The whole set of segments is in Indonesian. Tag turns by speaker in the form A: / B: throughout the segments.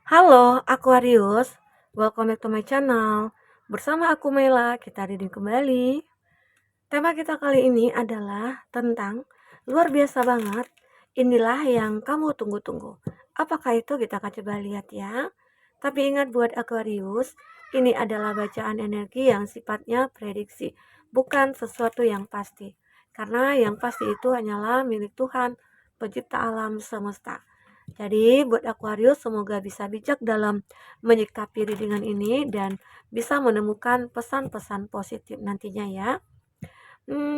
A: Halo Aquarius, welcome back to my channel. Bersama aku Mela, kita reading kembali. Tema kita kali ini adalah tentang luar biasa banget. Inilah yang kamu tunggu-tunggu. Apakah itu kita akan coba lihat ya. Tapi ingat buat Aquarius, ini adalah bacaan energi yang sifatnya prediksi, bukan sesuatu yang pasti. Karena yang pasti itu hanyalah milik Tuhan, pencipta alam semesta. Jadi buat Aquarius semoga bisa bijak dalam menyikapi readingan ini dan bisa menemukan pesan-pesan positif nantinya ya.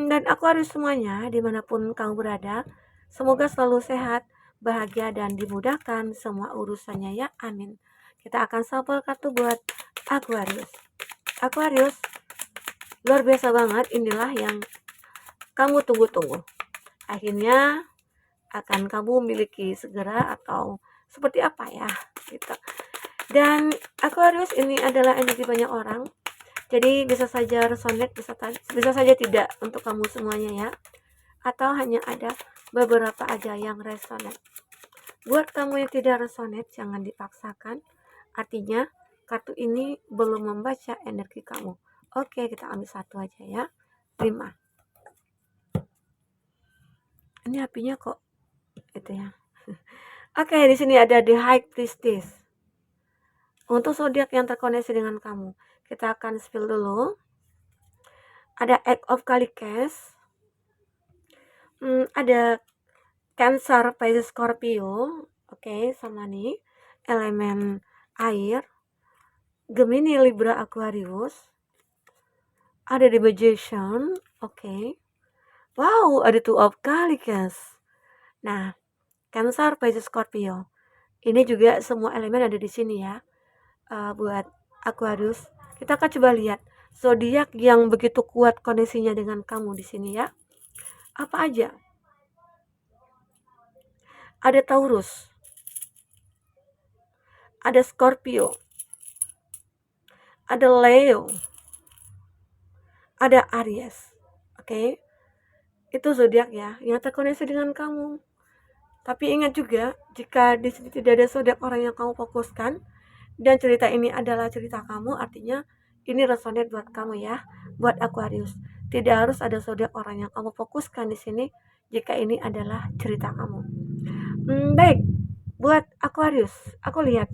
A: Dan Aquarius semuanya dimanapun kamu berada, semoga selalu sehat, bahagia dan dimudahkan semua urusannya ya, amin. Kita akan sampel kartu buat Aquarius. Aquarius, luar biasa banget, inilah yang kamu tunggu-tunggu. Akhirnya akan kamu miliki segera atau seperti apa ya gitu. Dan Aquarius ini adalah energi banyak orang, jadi bisa saja resonate, bisa saja tidak untuk kamu semuanya ya, atau hanya ada beberapa aja yang resonate. Buat kamu yang tidak resonate jangan dipaksakan, artinya kartu ini belum membaca energi kamu. Oke, kita ambil satu aja ya. 5. Ini apinya kok itu ya. Oke, di sini ada The High Priestess. Untuk zodiak yang terkoneksi dengan kamu, kita akan spill dulu. Ada Egg of Calicas, ada Cancer, Pisces, Scorpio, oke, sama nih elemen air, Gemini, Libra, Aquarius, ada The Magician, oke. Wow, ada Two of Calicas. Nah, Cancer, Pisces, Scorpio. Ini juga semua elemen ada di sini ya. Buat Aquarius, kita akan coba lihat zodiak yang begitu kuat koneksinya dengan kamu di sini ya. Apa aja? Ada Taurus, ada Scorpio, ada Leo, ada Aries. Oke. Itu zodiak ya yang terkoneksi dengan kamu. Tapi ingat juga, jika di sini tidak ada zodiak orang yang kamu fokuskan dan cerita ini adalah cerita kamu, artinya ini resonate buat kamu ya, buat Aquarius. Tidak harus ada zodiak orang yang kamu fokuskan di sini jika ini adalah cerita kamu. Baik, buat Aquarius, aku lihat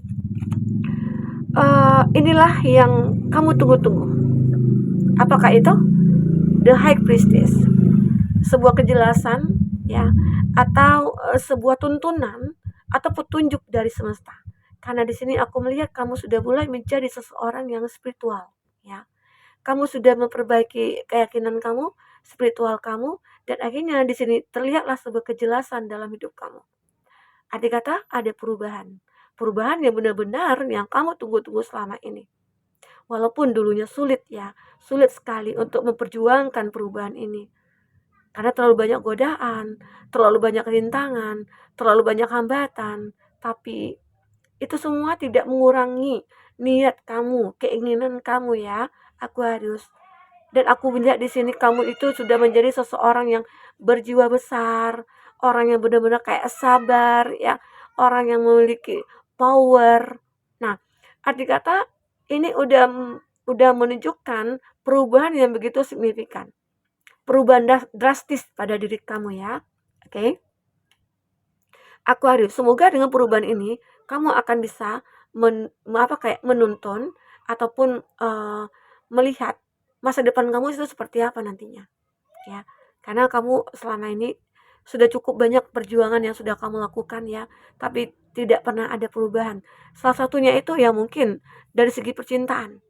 A: inilah yang kamu tunggu-tunggu. Apakah itu? The High Priestess, sebuah kejelasan ya, atau sebuah tuntunan atau petunjuk dari semesta. Karena di sini aku melihat kamu sudah mulai menjadi seseorang yang spiritual ya. Kamu sudah memperbaiki keyakinan kamu, spiritual kamu, dan akhirnya di sini terlihatlah sebuah kejelasan dalam hidup kamu. Arti kata ada perubahan. Perubahan yang benar-benar yang kamu tunggu-tunggu selama ini. Walaupun dulunya sulit ya, sulit sekali untuk memperjuangkan perubahan ini. Karena terlalu banyak godaan, terlalu banyak rintangan, terlalu banyak hambatan. Tapi itu semua tidak mengurangi niat kamu, keinginan kamu ya, Aquarius. Dan aku melihat di sini kamu itu sudah menjadi seseorang yang berjiwa besar, orang yang benar-benar kayak sabar ya, orang yang memiliki power. Nah, arti kata ini udah menunjukkan perubahan yang begitu signifikan. Perubahan drastis pada diri kamu ya. Oke. Aquarius, semoga dengan perubahan ini kamu akan bisa menuntun ataupun melihat masa depan kamu itu seperti apa nantinya ya, karena kamu selama ini sudah cukup banyak perjuangan yang sudah kamu lakukan ya, tapi tidak pernah ada perubahan. Salah satunya itu ya mungkin dari segi percintaan,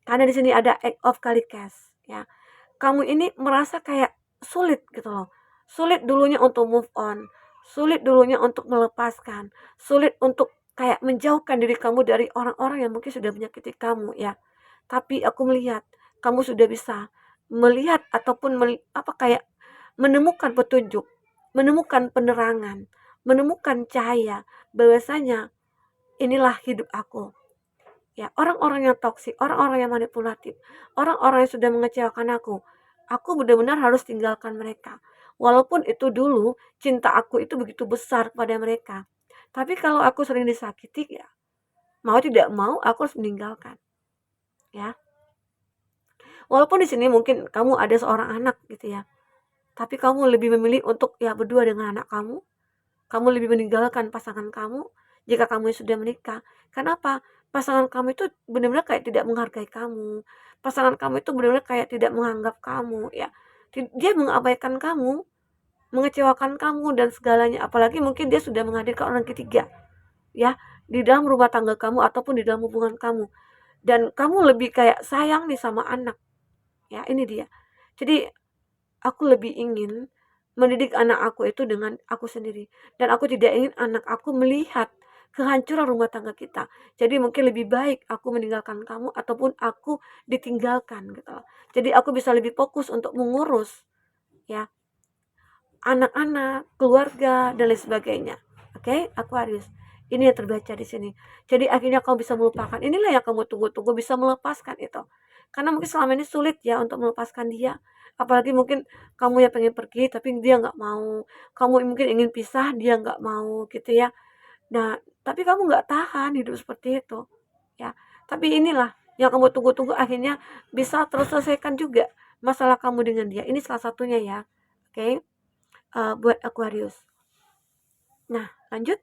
A: karena di sini ada Egg of Calicas ya. Kamu ini merasa kayak sulit gitu loh, sulit dulunya untuk move on, sulit dulunya untuk melepaskan, sulit untuk kayak menjauhkan diri kamu dari orang-orang yang mungkin sudah menyakiti kamu ya. Tapi aku melihat kamu sudah bisa melihat ataupun kayak menemukan petunjuk, menemukan penerangan, menemukan cahaya bahwasanya inilah hidup aku. Ya, orang-orang yang toksik, orang-orang yang manipulatif, orang-orang yang sudah mengecewakan aku benar-benar harus tinggalkan mereka. Walaupun itu dulu cinta aku itu begitu besar pada mereka. Tapi kalau aku sering disakiti ya, Mau tidak mau aku harus meninggalkan, ya. Walaupun di sini mungkin kamu ada seorang anak gitu ya, tapi kamu lebih memilih untuk ya berdua dengan anak kamu lebih meninggalkan pasangan kamu jika kamu sudah menikah. Kenapa? Pasangan kamu itu benar-benar kayak tidak menghargai kamu. Pasangan kamu itu benar-benar kayak tidak menganggap kamu ya. Dia mengabaikan kamu, mengecewakan kamu dan segalanya. Apalagi mungkin dia sudah menghadirkan orang ketiga ya di dalam rumah tangga kamu ataupun di dalam hubungan kamu. Dan kamu lebih kayak sayang nih sama anak. Ya, ini dia. Jadi aku lebih ingin mendidik anak aku itu dengan aku sendiri, dan aku tidak ingin anak aku melihat kehancuran rumah tangga kita. Jadi mungkin lebih baik aku meninggalkan kamu ataupun aku ditinggalkan gitu loh. Jadi aku bisa lebih fokus untuk mengurus ya anak-anak, keluarga dan lain sebagainya. Oke, Aquarius. Ini yang terbaca di sini. Jadi akhirnya kamu bisa melupakan. Inilah yang kamu tunggu-tunggu, bisa melepaskan itu. Karena mungkin selama ini sulit ya untuk melepaskan dia. Apalagi mungkin kamu yang pengen pergi tapi dia nggak mau. Kamu mungkin ingin pisah, dia nggak mau gitu ya. Nah, tapi kamu nggak tahan hidup seperti itu. Ya, tapi inilah yang kamu tunggu-tunggu akhirnya bisa terselesaikan juga masalah kamu dengan dia. Ini salah satunya ya. Oke, buat Aquarius. Nah, lanjut.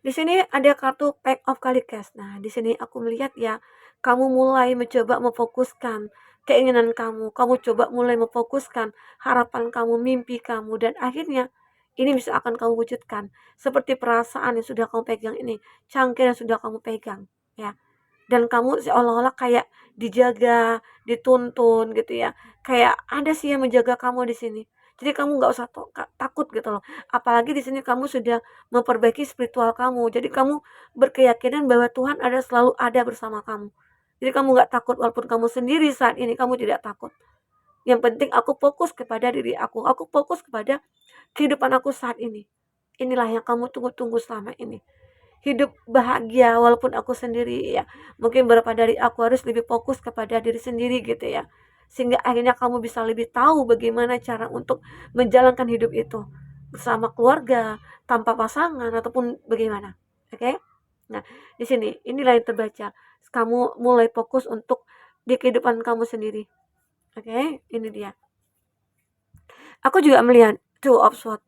A: Di sini ada kartu Pack of Calicas. Nah, di sini aku melihat ya, kamu mulai mencoba memfokuskan keinginan kamu. Kamu coba mulai memfokuskan harapan kamu, mimpi kamu, dan akhirnya ini bisa akan kamu wujudkan. Seperti perasaan yang sudah kamu pegang ini, cangkir yang sudah kamu pegang, ya. Dan kamu seolah-olah kayak dijaga, dituntun gitu ya. Kayak ada sih yang menjaga kamu di sini. Jadi kamu nggak usah takut gitu loh. Apalagi di sini kamu sudah memperbaiki spiritual kamu. Jadi kamu berkeyakinan bahwa Tuhan selalu ada bersama kamu. Jadi kamu nggak takut walaupun kamu sendiri saat ini kamu tidak takut. Yang penting aku fokus kepada diri aku. Aku fokus kepada kehidupan aku saat ini. Inilah yang kamu tunggu-tunggu selama ini. Hidup bahagia walaupun aku sendiri ya. Mungkin beberapa dari aku harus lebih fokus kepada diri sendiri gitu ya. Sehingga akhirnya kamu bisa lebih tahu bagaimana cara untuk menjalankan hidup itu bersama keluarga, tanpa pasangan ataupun bagaimana. Oke? Nah, di sini inilah yang terbaca. Kamu mulai fokus untuk di kehidupan kamu sendiri. Oke, ini dia. Aku juga melihat Two of Swords.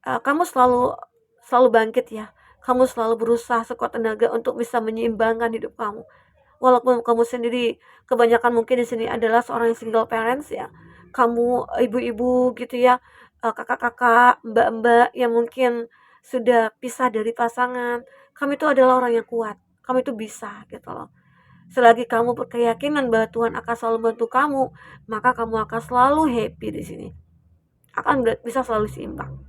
A: Kamu selalu selalu bangkit ya. Kamu selalu berusaha sekuat tenaga untuk bisa menyeimbangkan hidup kamu. Walaupun kamu sendiri kebanyakan mungkin di sini adalah seorang single parents ya. Kamu ibu-ibu gitu ya, kakak-kakak, mbak-mbak yang mungkin sudah pisah dari pasangan. Kamu itu adalah orang yang kuat. Kamu itu bisa gitu loh. Selagi kamu berkeyakinan bahwa Tuhan akan selalu membantu kamu, maka kamu akan selalu happy di sini. Akan bisa selalu seimbang.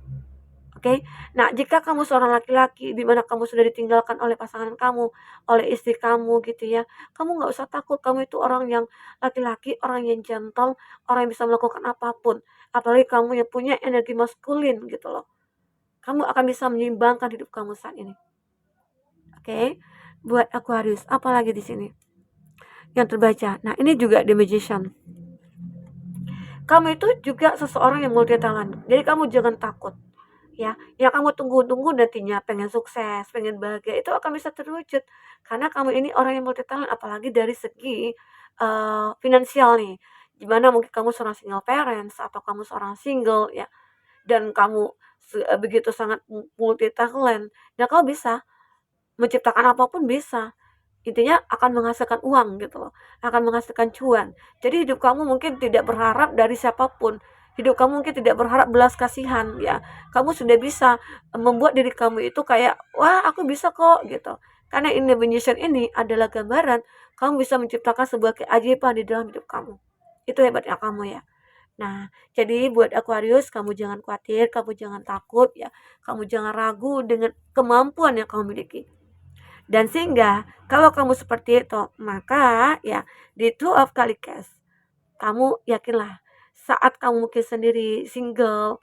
A: Oke. Nah, jika kamu seorang laki-laki di mana kamu sudah ditinggalkan oleh pasangan kamu, oleh istri kamu gitu ya, kamu nggak usah takut. Kamu itu orang yang laki-laki, orang yang gentle, orang yang bisa melakukan apapun. Apalagi kamu yang punya energi maskulin gitu loh. Kamu akan bisa menyeimbangkan hidup kamu saat ini. Oke. Buat Aquarius, apalagi di sini yang terbaca. Nah, ini juga The Magician. Kamu itu juga seseorang yang multi talent. Jadi kamu jangan takut. Ya, yang kamu tunggu-tunggu nantinya pengen sukses, pengen bahagia itu akan bisa terwujud karena kamu ini orang yang multi talent, apalagi dari segi finansial nih. Gimana mungkin kamu seorang single parents atau kamu seorang single ya, dan kamu begitu sangat multi talent, dan kamu bisa menciptakan apapun bisa. Intinya akan menghasilkan uang gitu loh, akan menghasilkan cuan. Jadi hidup kamu mungkin tidak berharap dari siapapun. Hidup kamu mungkin tidak berharap belas kasihan ya. Kamu sudah bisa membuat diri kamu itu kayak, wah aku bisa kok gitu. Karena Indonesian ini adalah gambaran kamu bisa menciptakan sebuah keajaiban di dalam hidup kamu. Itu hebatnya kamu ya. Nah, jadi buat Aquarius, kamu jangan khawatir, kamu jangan takut ya. Kamu jangan ragu dengan kemampuan yang kamu miliki. Dan sehingga kalau kamu seperti itu, maka ya di Two of Calicas, kamu yakinlah saat kamu mungkin sendiri single,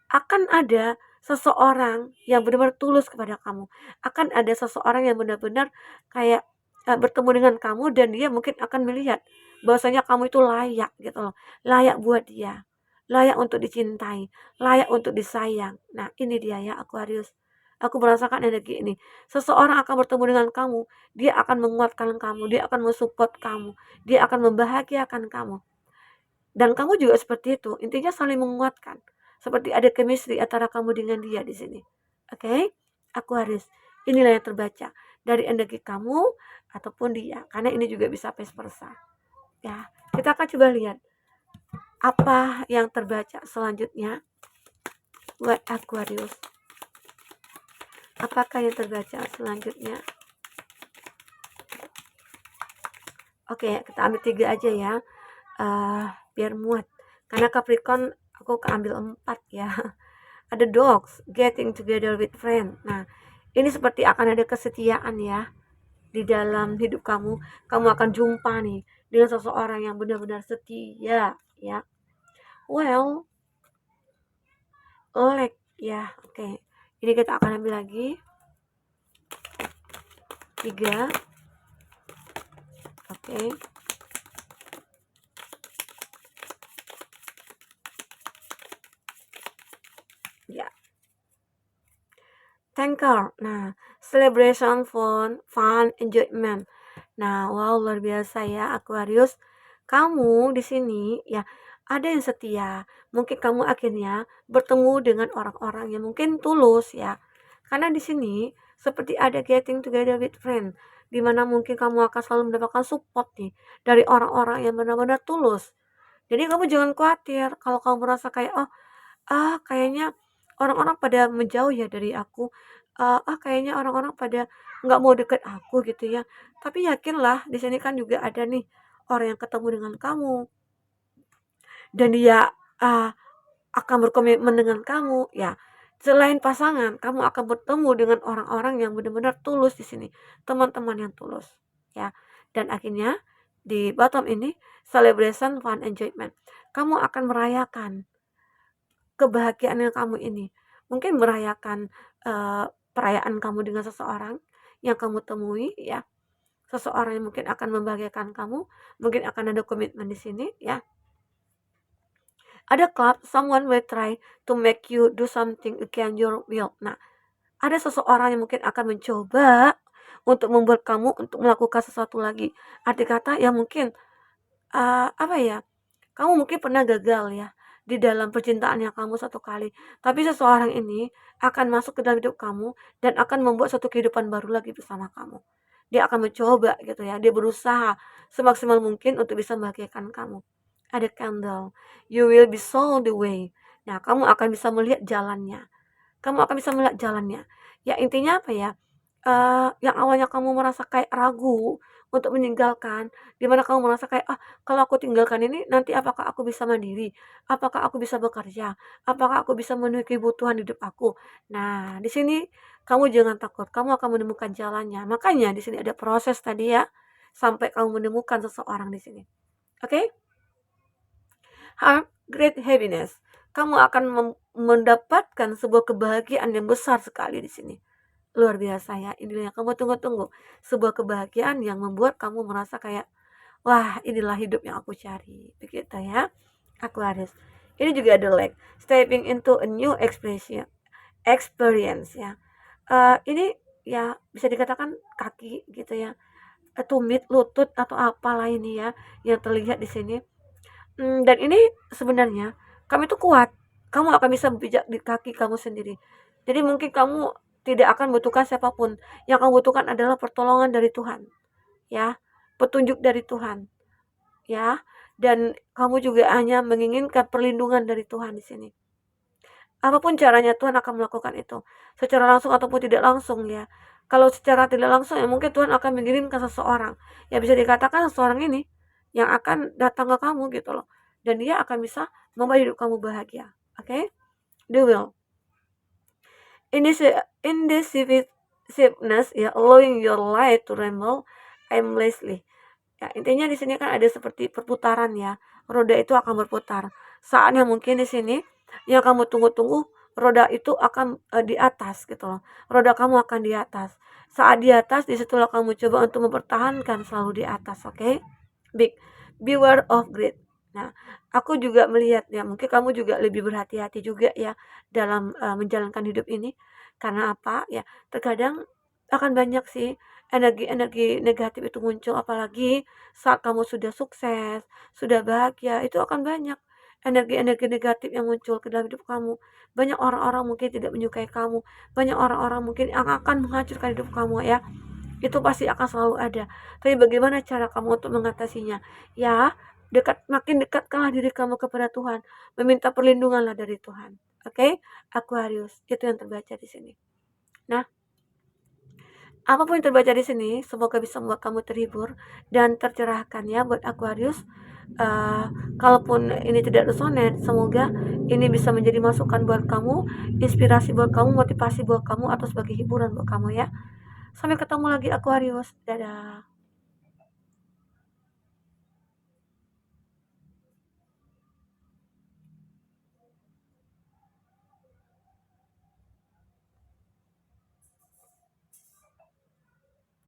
A: akan ada seseorang yang benar-benar tulus kepada kamu. Akan ada seseorang yang benar-benar kayak bertemu dengan kamu dan dia mungkin akan melihat bahwasanya kamu itu layak gitu loh. Layak buat dia. Layak untuk dicintai, layak untuk disayang. Nah, ini dia ya Aquarius. Aku merasakan energi ini. Seseorang akan bertemu dengan kamu, dia akan menguatkan kamu, dia akan mensupport kamu, dia akan membahagiakan kamu. Dan kamu juga seperti itu, intinya saling menguatkan. Seperti ada chemistry antara kamu dengan dia di sini. Oke? Aquarius. Inilah yang terbaca dari energi kamu ataupun dia, karena ini juga bisa vice versa. Ya, kita akan coba lihat apa yang terbaca selanjutnya buat Aquarius. Apakah yang terbaca selanjutnya? Oke, kita ambil 3 aja ya. Biar muat. Karena Capricorn aku keambil 4 ya. Ada dogs getting together with friend. Nah, ini seperti akan ada kesetiaan ya di dalam hidup kamu. Kamu akan jumpa nih dengan seseorang yang benar-benar setia ya. Well, like ya, oke. Ini kita akan ambil lagi 3. Oke. Ya. Thanker. Nah, celebration, fun, enjoyment. Nah, wow, luar biasa ya Aquarius. Kamu di sini ya ada yang setia. Mungkin kamu akhirnya bertemu dengan orang-orang yang mungkin tulus ya. Karena di sini seperti ada getting together with friend, di mana mungkin kamu akan selalu mendapatkan support nih dari orang-orang yang benar-benar tulus. Jadi kamu jangan khawatir kalau kamu merasa kayak kayaknya orang-orang pada menjauh ya dari aku, kayaknya orang-orang pada nggak mau deket aku gitu ya. Tapi yakinlah di sini kan juga ada nih orang yang ketemu dengan kamu dan dia, akan berkomitmen dengan kamu ya. Selain pasangan, kamu akan bertemu dengan orang-orang yang benar-benar tulus di sini, teman-teman yang tulus ya. Dan akhirnya di bottom ini celebration, fun, enjoyment. Kamu akan merayakan kebahagiaan yang kamu ini. Mungkin merayakan perayaan kamu dengan seseorang yang kamu temui ya. Seseorang yang mungkin akan membahagiakan kamu, mungkin akan ada komitmen di sini ya. Ada club, someone will try to make you do something against your will. Nah, ada seseorang yang mungkin akan mencoba untuk membuat kamu untuk melakukan sesuatu lagi. Arti kata ya mungkin apa ya, kamu mungkin pernah gagal ya di dalam percintaan yang kamu satu kali, tapi seseorang ini akan masuk ke dalam hidup kamu dan akan membuat satu kehidupan baru lagi bersama kamu. Dia akan mencoba gitu ya, dia berusaha semaksimal mungkin untuk bisa membahagiakan kamu. Ada candle, you will be shown the way. Nah, kamu akan bisa melihat jalannya. Kamu akan bisa melihat jalannya. Ya intinya apa ya, yang awalnya kamu merasa kayak ragu untuk meninggalkan, di mana kamu merasa kayak, kalau aku tinggalkan ini nanti apakah aku bisa mandiri? Apakah aku bisa bekerja? Apakah aku bisa memenuhi kebutuhan hidup aku? Nah, di sini kamu jangan takut, kamu akan menemukan jalannya. Makanya di sini ada proses tadi ya, sampai kamu menemukan seseorang di sini. Oke? Great happiness. Kamu akan mendapatkan sebuah kebahagiaan yang besar sekali di sini. Luar biasa ya, inilah yang kamu tunggu-tunggu. Sebuah kebahagiaan yang membuat kamu merasa kayak, wah inilah hidup yang aku cari. Begitu ya, Aquarius. Ini juga ada like, stepping into a new experience ya. Ini ya bisa dikatakan kaki gitu ya, tumit, lutut atau apalah ini ya, yang terlihat di sini. Dan ini sebenarnya kamu itu kuat. Kamu akan bisa pijak di kaki kamu sendiri. Jadi mungkin kamu tidak akan butuhkan siapapun. Yang kamu butuhkan adalah pertolongan dari Tuhan, ya. Petunjuk dari Tuhan, ya. Dan kamu juga hanya menginginkan perlindungan dari Tuhan di sini. Apapun caranya Tuhan akan melakukan itu. Secara langsung ataupun tidak langsung ya. Kalau secara tidak langsung ya mungkin Tuhan akan mengirimkan seseorang. Ya bisa dikatakan seseorang ini yang akan datang ke kamu gitu loh. Dan dia akan bisa membuat hidup kamu bahagia. Oke? They will. Indecisiveness ya, allowing your life to ramble aimlessly. Ya, intinya di sini kan ada seperti perputaran ya. Roda itu akan berputar. Saatnya mungkin di sini yang kamu tunggu-tunggu, roda itu akan di atas gitu loh. Roda kamu akan di atas. Saat di atas, disitulah kamu coba untuk mempertahankan selalu di atas, oke? Big, beware of greed. Nah, aku juga melihat ya, mungkin kamu juga lebih berhati-hati juga ya dalam menjalankan hidup ini. Karena apa? Ya, terkadang akan banyak sih energi-energi negatif itu muncul, apalagi saat kamu sudah sukses, sudah bahagia, itu akan banyak energi-energi negatif yang muncul ke dalam hidup kamu. Banyak orang-orang mungkin tidak menyukai kamu, banyak orang-orang mungkin yang akan menghancurkan hidup kamu ya. Itu pasti akan selalu ada. Tapi bagaimana cara kamu untuk mengatasinya? Ya, makin dekatkanlah diri kamu kepada Tuhan, meminta perlindunganlah dari Tuhan. Oke, Aquarius, itu yang terbaca di sini. Nah, apapun yang terbaca di sini, semoga bisa membuat kamu terhibur dan tercerahkan ya buat Aquarius. Kalaupun ini tidak resonan, semoga ini bisa menjadi masukan buat kamu, inspirasi buat kamu, motivasi buat kamu, atau sebagai hiburan buat kamu ya. Sampai ketemu lagi Aquarius. Dadah.